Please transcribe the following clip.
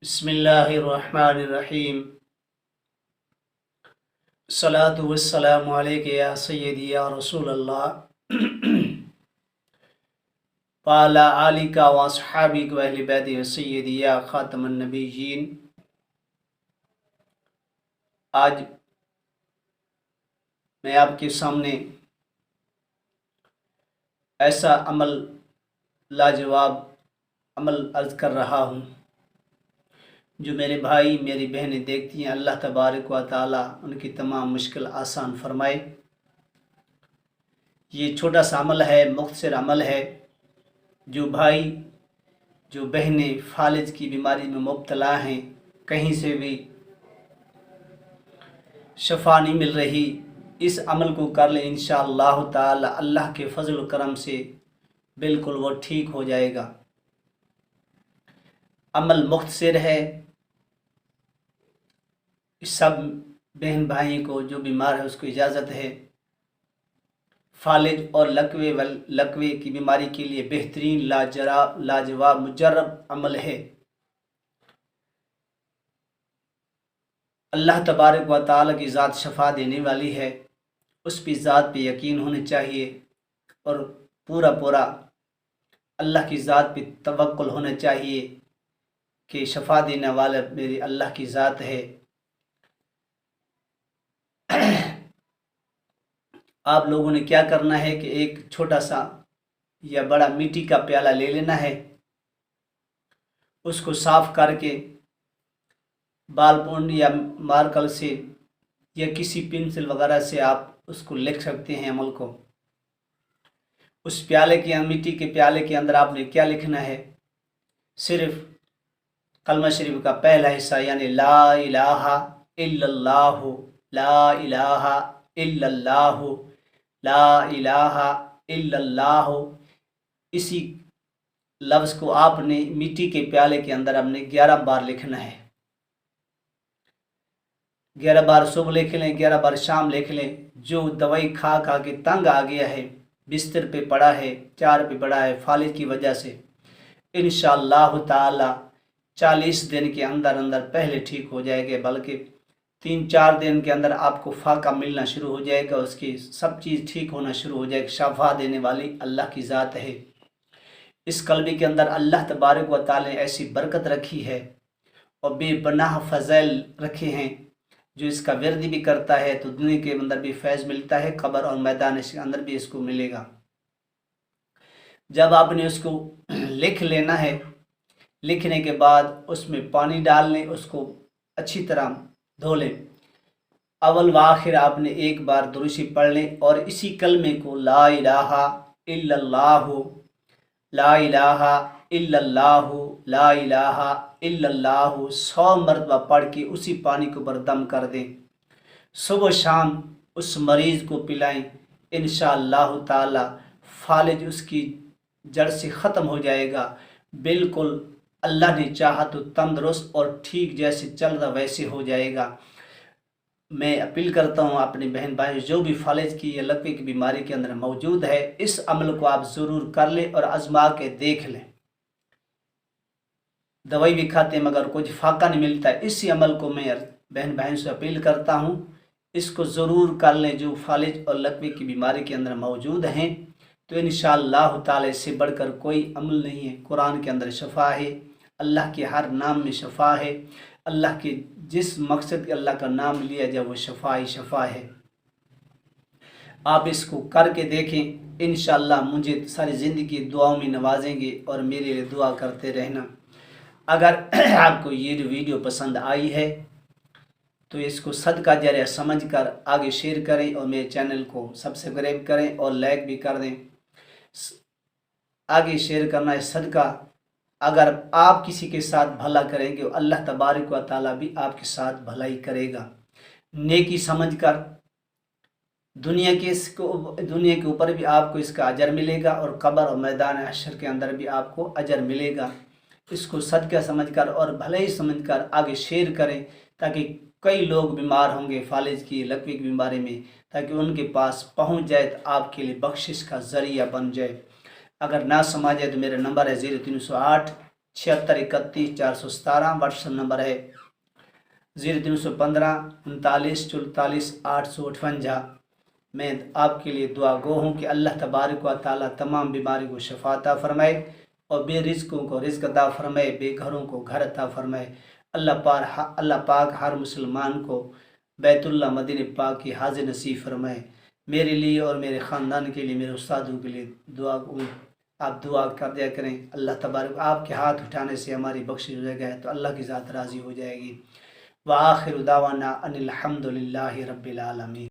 بسم اللہ الرحمن الرحیم الصلاۃ والسلام علیک یا سیدی یا رسول اللہ وعلی آلک و اصحابک و اہل بیت سیدی یا خاتم النبیین۔ آج میں آپ کے سامنے ایسا لاجواب عمل عرض کر رہا ہوں جو میرے بھائی میری بہنیں دیکھتی ہیں۔ اللہ تبارک و تعالی ان کی تمام مشکل آسان فرمائے۔ یہ چھوٹا سا عمل ہے، مختصر عمل ہے۔ جو بھائی جو بہنیں فالج کی بیماری میں مبتلا ہیں، کہیں سے بھی شفا نہیں مل رہی، اس عمل کو کر لیں، انشاءاللہ تعالی اللہ کے فضل و کرم سے بالکل وہ ٹھیک ہو جائے گا۔ عمل مختصر ہے۔ سب بہن بھائی کو جو بیمار ہے اس کو اجازت ہے۔ فالج اور لکوے کی بیماری کے لیے بہترین لاجواب مجرب عمل ہے۔ اللہ تبارک و تعالی کی ذات شفا دینے والی ہے، اس کی ذات پہ یقین ہونا چاہیے اور پورا اللہ کی ذات پہ توکل ہونا چاہیے کہ شفا دینے والا میری اللہ کی ذات ہے۔ آپ لوگوں نے کیا کرنا ہے کہ ایک چھوٹا سا یا بڑا مٹی کا پیالہ لے لینا ہے، اس کو صاف کر کے بال پونڈ یا مارکر سے یا کسی پنسل وغیرہ سے آپ اس کو لکھ سکتے ہیں عمل کو۔ اس پیالے کے مٹی کے پیالے کے اندر آپ نے کیا لکھنا ہے؟ صرف کلمہ شریف کا پہلا حصہ یعنی لا الہ الا اللہ، لا الہ الا اللہ، لا الہ الا اللہ، اسی لفظ کو آپ نے مٹی کے پیالے کے اندر آپ نے 11 بار لکھنا ہے۔ 11 بار صبح لکھ لیں، 11 بار شام لکھ لیں۔ جو دوائی کھا کے تنگ آ گیا ہے، بستر پہ پڑا ہے، چار پہ پڑا ہے فالج کی وجہ سے، انشاءاللہ تعالی 40 دن کے اندر پہلے ٹھیک ہو جائے گا، بلکہ 3-4 دن کے اندر آپ کو فاقہ ملنا شروع ہو جائے گا، اس کی سب چیز ٹھیک ہونا شروع ہو جائے گا۔ شفا دینے والی اللہ کی ذات ہے۔ اس کلبے کے اندر اللہ تبارک و تعالی نے ایسی برکت رکھی ہے اور بے پناہ فضائل رکھے ہیں۔ جو اس کا ورد بھی کرتا ہے تو دنیا کے اندر بھی فیض ملتا ہے، قبر اور میدان کے اندر بھی اس کو ملے گا۔ جب آپ نے اس کو لکھ لینا ہے، لکھنے کے بعد اس میں پانی ڈال لیں، اس کو اچھی طرح دھو لیں۔ اول و آخر آپ نے ایک بار درود شریف پڑھ لیں اور اسی کلمے کو لا الہ الا اللہ، لا الہ الا اللہ، لا الہ الا اللہ 100 مرتبہ پڑھ کے اسی پانی کو بردم کر دیں۔ صبح شام اس مریض کو پلائیں، انشاءاللہ تعالی فالج اس کی جڑ سے ختم ہو جائے گا۔ بالکل اللہ نے چاہا تو تندرست اور ٹھیک جیسے چل رہا ویسے ہو جائے گا۔ میں اپیل کرتا ہوں اپنے بہن بھائی جو بھی فالج کی یا لکوے کی بیماری کے اندر موجود ہے، اس عمل کو آپ ضرور کر لیں اور آزما کے دیکھ لیں۔ دوائی بھی کھاتے ہیں مگر کچھ فاقہ نہیں ملتا ہے، اسی عمل کو میں بہن بھائیوں سے اپیل کرتا ہوں اس کو ضرور کر لیں جو فالج اور لکوے کی بیماری کے اندر موجود ہیں، تو انشاءاللہ تعالی سے بڑھ کر کوئی عمل نہیں ہے۔ قرآن کے اندر شفا ہے، اللہ کے ہر نام میں شفا ہے، اللہ کے جس مقصد کے اللہ کا نام لیا جائے وہ شفا ہی شفا ہے۔ آپ اس کو کر کے دیکھیں، انشاءاللہ مجھے ساری زندگی دعاؤں میں نوازیں گے اور میرے لیے دعا کرتے رہنا۔ اگر آپ کو یہ ویڈیو پسند آئی ہے تو اس کو صدقہ جاریہ سمجھ کر آگے شیئر کریں اور میرے چینل کو سبسکرائب کریں اور لائک بھی کر دیں۔ آگے شیئر کرنا ہے صدقہ۔ اگر آپ کسی کے ساتھ بھلا کریں گے اللہ تبارک و تعالی بھی آپ کے ساتھ بھلائی کرے گا۔ نیکی سمجھ کر دنیا کے اوپر بھی آپ کو اس کا اجر ملے گا اور قبر اور میدان حشر کے اندر بھی آپ کو اجر ملے گا۔ اس کو صدقہ سمجھ کر اور بھلائی سمجھ کر آگے شیئر کریں تاکہ کئی لوگ بیمار ہوں گے فالج کی لکوے کی بیماری میں، تاکہ ان کے پاس پہنچ جائے تو آپ کے لیے بخشش کا ذریعہ بن جائے۔ اگر نہ سمجھ جائے تو میرا نمبر ہے 0308 7631 واٹس نمبر ہے 0315 39 44 858۔ میں آپ کے لیے دعا گو ہوں کہ اللہ تبارک و تعالیٰ تمام بیماری کو شفا عطا فرمائے اور بے رزقوں کو رزق عطا فرمائے، بے گھروں کو گھر عطا فرمائے۔ اللہ پاک ہر مسلمان کو بیت اللہ مدینہ پاک کی حاضر نصیب فرمائے۔ میرے لیے اور میرے خاندان کے لیے، میرے استادوں کے لیے دعا آپ دعا کر دیا کریں۔ اللہ تبارک آپ کے ہاتھ اٹھانے سے ہماری بخشش ہو جائے گا تو اللہ کی ذات راضی ہو جائے گی۔ وآخر دعوانا ان الحمد للہ رب العالمین۔